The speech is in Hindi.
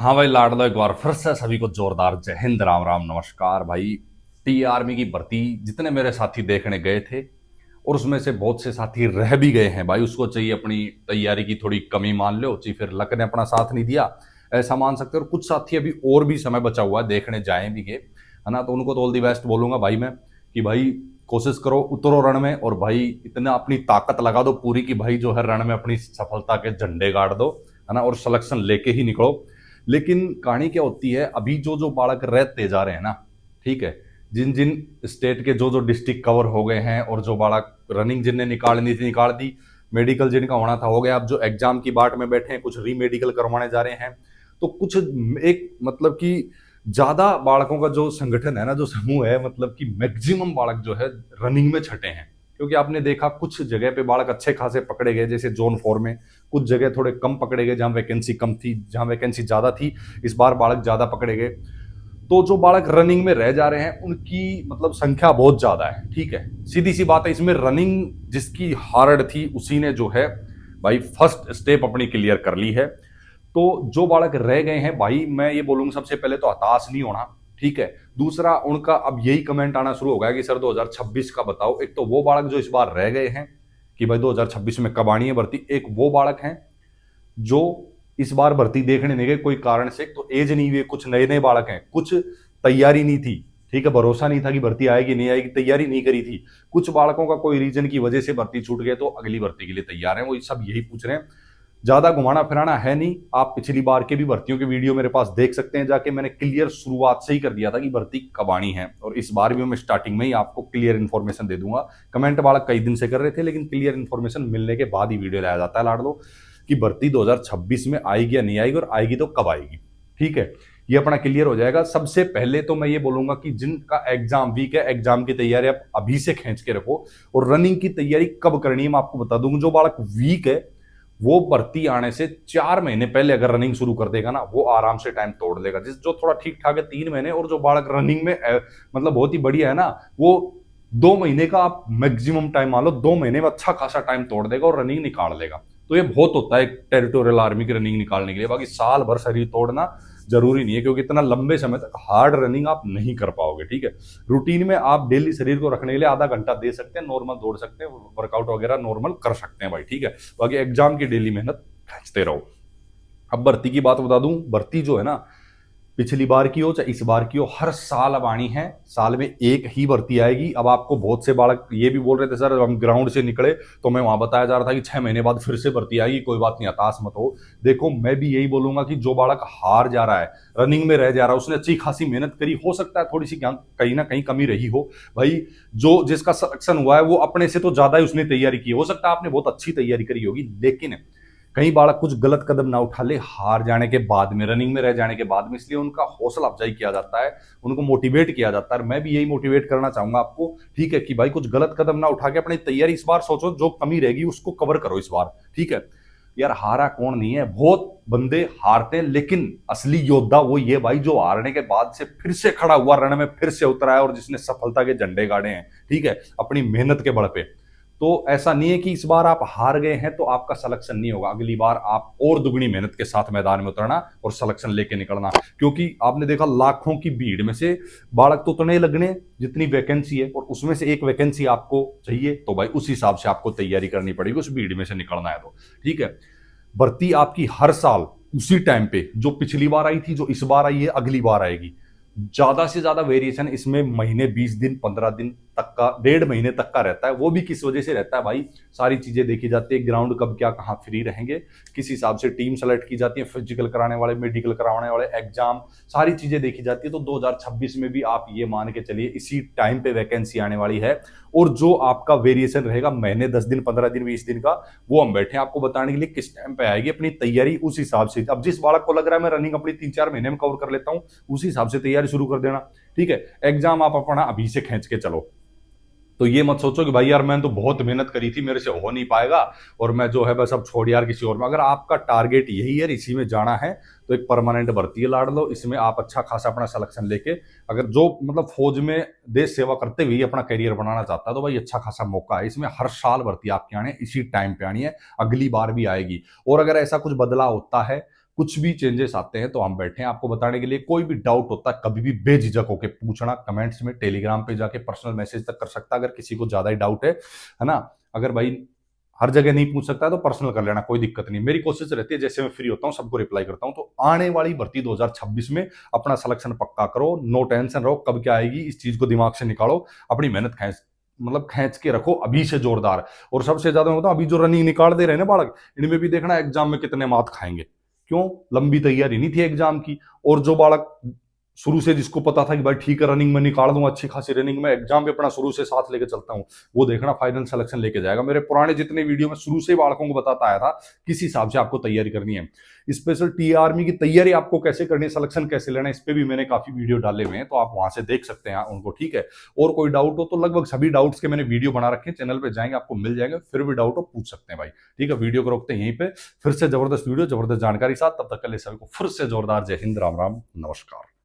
हाँ भाई लाडलो, एक बार फिर से सभी को जोरदार जय हिंद, राम राम, नमस्कार भाई। टी आर्मी की भर्ती जितने मेरे साथी देखने गए थे और उसमें से बहुत से साथी रह भी गए हैं भाई, उसको चाहिए अपनी तैयारी की थोड़ी कमी मान लो चाहिए, फिर लक ने अपना साथ नहीं दिया ऐसा मान सकते हो। और कुछ साथी अभी और भी समय बचा हुआ है, देखने जाए भी गए है ना, तो उनको तो ऑल दी बेस्ट बोलूंगा भाई मैं कि भाई कोशिश करो, उतरो रण में और भाई इतना अपनी ताकत लगा दो पूरी कि भाई जो है रण में अपनी सफलता के झंडे गाड़ दो, है ना, और सिलेक्शन लेके ही निकलो। लेकिन कहानी क्या होती है, अभी जो जो बालक रहते जा रहे हैं ना, ठीक है, जिन जिन स्टेट के जो जो डिस्ट्रिक्ट कवर हो गए हैं और जो बालक रनिंग जिनने निकालनी थी निकाल दी, मेडिकल जिनका होना था हो गया, अब जो एग्जाम की बाट में बैठे हैं कुछ री मेडिकल करवाने जा रहे हैं, तो कुछ एक मतलब कि ज्यादा बालकों का जो संगठन है ना, जो समूह है, मतलब कि मैक्सिमम बालक जो है रनिंग में छटे हैं। क्योंकि आपने देखा कुछ जगह पे बालक अच्छे खासे पकड़े गए, जैसे जोन 4 में, कुछ जगह थोड़े कम पकड़े गए जहां वैकेंसी कम थी, जहां वैकेंसी ज्यादा थी इस बार बालक ज्यादा पकड़े गए। तो जो बालक रनिंग में रह जा रहे हैं उनकी मतलब संख्या बहुत ज्यादा है, ठीक है, सीधी सी बात है। इसमें रनिंग जिसकी हार्ड थी उसी ने जो है भाई फर्स्ट स्टेप अपनी क्लियर कर ली है। तो जो बालक रह गए हैं भाई, मैं ये बोलूंगा सबसे पहले तो हताश नहीं होना, ठीक है। दूसरा, उनका अब यही कमेंट आना शुरू हो गया कि सर 2026 का बताओ। एक तो वो बालक जो इस बार रह गए हैं कि भाई 2026 में कब आनी है भर्ती, एक वो बालक हैं जो इस बार भर्ती देखने नहीं गए कोई कारण से, तो एज नहीं हुई, कुछ नए नए बालक हैं, कुछ तैयारी नहीं थी, ठीक है, भरोसा नहीं था कि भर्ती आएगी नहीं आएगी, तैयारी नहीं करी थी। कुछ बालकों का कोई रीजन की वजह से भर्ती छूट गए तो अगली भर्ती के लिए तैयार हैं, वो सब यही पूछ रहे हैं। ज्यादा घुमाना फिराना है नहीं, आप पिछली बार के भी भर्तियों के वीडियो मेरे पास देख सकते हैं जाके, मैंने क्लियर शुरुआत से ही कर दिया था कि भर्ती कब आनी है, और इस बार भी मैं स्टार्टिंग में ही आपको क्लियर इन्फॉर्मेशन दे दूंगा। कमेंट बालक कई दिन से कर रहे थे, लेकिन क्लियर इन्फॉर्मेशन मिलने के बाद ही वीडियो लाया जाता है लाडलो, कि भर्ती 2026 में आएगी या नहीं आएगी, और आएगी तो कब आएगी, ठीक है, ये अपना क्लियर हो जाएगा। सबसे पहले तो मैं ये बोलूंगा कि जिनका एग्जाम वीक है, एग्जाम की तैयारी आप अभी से खींच के रखो, और रनिंग की तैयारी कब करनी है मैं आपको बता दूंगा। जो बालक वीक है वो भर्ती आने से 4 महीने पहले अगर रनिंग शुरू कर देगा ना, वो आराम से टाइम तोड़ लेगा। जिस जो थोड़ा ठीक ठाक है 3 महीने, और जो बालक रनिंग में मतलब बहुत ही बढ़िया है ना, वो 2 महीने का आप मैक्सिमम टाइम मान लो, 2 महीने में अच्छा खासा टाइम तोड़ देगा और रनिंग निकाल लेगा। तो ये बहुत होता है टेरिटोरियल आर्मी की रनिंग निकालने के लिए, बाकी साल भर शरीर तोड़ना जरूरी नहीं है, क्योंकि इतना लंबे समय तक हार्ड रनिंग आप नहीं कर पाओगे, ठीक है। रूटीन में आप डेली शरीर को रखने के लिए आधा घंटा दे सकते हैं, नॉर्मल दौड़ सकते हैं, वर्कआउट वगैरह नॉर्मल कर सकते हैं भाई, ठीक है। बाकी एग्जाम की डेली मेहनत खींचते रहो। अब भर्ती की बात बता दूं, भर्ती जो है ना, पिछली बार की हो चाहे इस बार की हो, हर साल अब आनी है, साल में एक ही भर्ती आएगी। अब आपको बहुत से बालक ये भी बोल रहे थे सर हम ग्राउंड से निकले तो मैं वहां बताया जा रहा था कि 6 महीने बाद फिर से भर्ती आएगी, कोई बात नहीं, हताश मत हो। देखो मैं भी यही बोलूंगा कि जो बालक हार जा रहा है, रनिंग में रह जा रहा है, उसने अच्छी खासी मेहनत करी, हो सकता है थोड़ी सी कहीं ना कहीं कमी रही हो भाई। जो जिसका सिलेक्शन हुआ है वो अपने से तो ज्यादा ही उसने तैयारी की, हो सकता है आपने बहुत अच्छी तैयारी करी होगी, लेकिन कई बालक कुछ गलत कदम ना उठा ले हार जाने के बाद में, रनिंग में रह जाने के बाद में, इसलिए उनका हौसला अफजाई किया जाता है, उनको मोटिवेट किया जाता है। मैं भी यही मोटिवेट करना चाहूंगा आपको, ठीक है, कि भाई कुछ गलत कदम ना उठा के अपनी तैयारी इस बार सोचो, जो कमी रहेगी उसको कवर करो इस बार, ठीक है। यार हारा कौन नहीं है, बहुत बंदे हारते हैं, लेकिन असली योद्धा वो ये भाई जो हारने के बाद से फिर से खड़ा हुआ, रण में फिर से उतरा है, और जिसने सफलता के झंडे गाड़े हैं, ठीक है, अपनी मेहनत के बल पे। तो ऐसा नहीं है कि इस बार आप हार गए हैं तो आपका सिलेक्शन नहीं होगा, अगली बार आप और दुगनी मेहनत के साथ मैदान में उतरना और सिलेक्शन लेके निकलना। क्योंकि आपने देखा लाखों की भीड़ में से बालक तो उतने लगने जितनी वैकेंसी है, और उसमें से एक वैकेंसी आपको चाहिए, तो भाई उस हिसाब से आपको तैयारी करनी पड़ेगी, उस भीड़ में से निकलना है तो, ठीक है। भर्ती आपकी हर साल उसी टाइम पे, जो पिछली बार आई थी, जो इस बार आई है, अगली बार आएगी। ज्यादा से ज्यादा वेरिएशन इसमें महीने, 20 दिन, 15 दिन तक का, 1.5 महीने तक का रहता है। वो भी किस वजह से रहता है भाई, सारी चीजें देखी जाती है, ग्राउंड कब क्या कहाँ फ्री रहेंगे, किस हिसाब से टीम सेलेक्ट की जाती है, फिजिकल कराने वाले, मेडिकल कराने वाले, एग्जाम, सारी चीजें देखी जाती है। तो 2026 में भी आप ये मान के चलिए इसी टाइम पे वैकेंसी आने वाली है, और जो आपका वेरिएशन रहेगा महीने, 10 दिन, 15 दिन, 20 दिन का, वो हम बैठे आपको बताने के लिए किस टाइम पे आएगी, अपनी तैयारी उस हिसाब से। अब जिस बालक को लग रहा है मैं रनिंग अपनी 3-4 महीने में कवर कर लेता हूं, उसी हिसाब से तैयारी शुरू कर देना, ठीक है। एग्जाम आप अपना अभी से खींच के चलो। तो ये मत सोचो कि भाई यार मैंने तो बहुत मेहनत करी थी, मेरे से हो नहीं पाएगा और मैं जो है बस अब छोड़ यार किसी और में। अगर आपका टारगेट यही है, इसी में जाना है, तो एक परमानेंट भर्ती है लाड़ लो, इसमें आप अच्छा खासा अपना सिलेक्शन लेके, अगर जो मतलब फौज में देश सेवा करते हुए अपना करियर बनाना चाहता है, तो भाई अच्छा खासा मौका है इसमें। हर साल भर्ती आपके आने, इसी टाइम पे आनी है, अगली बार भी आएगी। और अगर ऐसा कुछ बदलाव होता है कुछ भी चेंजेस आते हैं तो हम बैठे हैं आपको बताने के लिए। कोई भी डाउट होता है कभी भी बेझिझक होकर पूछना, कमेंट्स में, टेलीग्राम पे जाके पर्सनल मैसेज तक कर सकता है अगर किसी को ज्यादा ही डाउट है ना। अगर भाई हर जगह नहीं पूछ सकता है तो पर्सनल कर लेना, कोई दिक्कत नहीं। मेरी कोशिश रहती है जैसे मैं फ्री होता हूँ सबको रिप्लाई करता हूँ। तो आने वाली भर्ती 2026 में अपना सिलेक्शन पक्का करो, नो टेंशन रहो, कब क्या आएगी इस चीज को दिमाग से निकालो, अपनी मेहनत खींच के रखो अभी से जोरदार। और सबसे ज्यादा मैं बताऊं, अभी जो रनिंग निकाल दे रहे हैं ना बालक, इनमें भी देखना एग्जाम में कितने मार्क्स खाएंगे। क्यों? लंबी तैयारी नहीं थी एग्जाम की। और जो बालक शुरू से जिसको पता था कि भाई ठीक है रनिंग में निकाल दूंगा अच्छी खासी रनिंग में, एग्जाम पे अपना शुरू से साथ लेके चलता हूं, वो देखना फाइनल सिलेक्शन लेके जाएगा। मेरे पुराने जितने वीडियो में शुरू से ही बालकों को बताता आया था किस हिसाब से आपको तैयारी करनी है। स्पेशल टी आर्मी की तैयारी आपको कैसे करनी है, सिलेक्शन कैसे लेना है, इस पे भी मैंने काफी वीडियो डाले हुए हैं, तो आप वहां से देख सकते हैं उनको, ठीक है। और कोई डाउट हो तो लगभग सभी डाउट्स के मैंने वीडियो बना रखे हैं, चैनल पे जाएंगे आपको मिल जाएंगे, फिर भी डाउट हो पूछ सकते हैं भाई, ठीक है। वीडियो को रोकते हैं यहीं पे, फिर से जबरदस्त वीडियो जबरदस्त जानकारी साथ, तब तक के लिए सभी को फिर से जोरदार जय हिंद, राम राम, नमस्कार।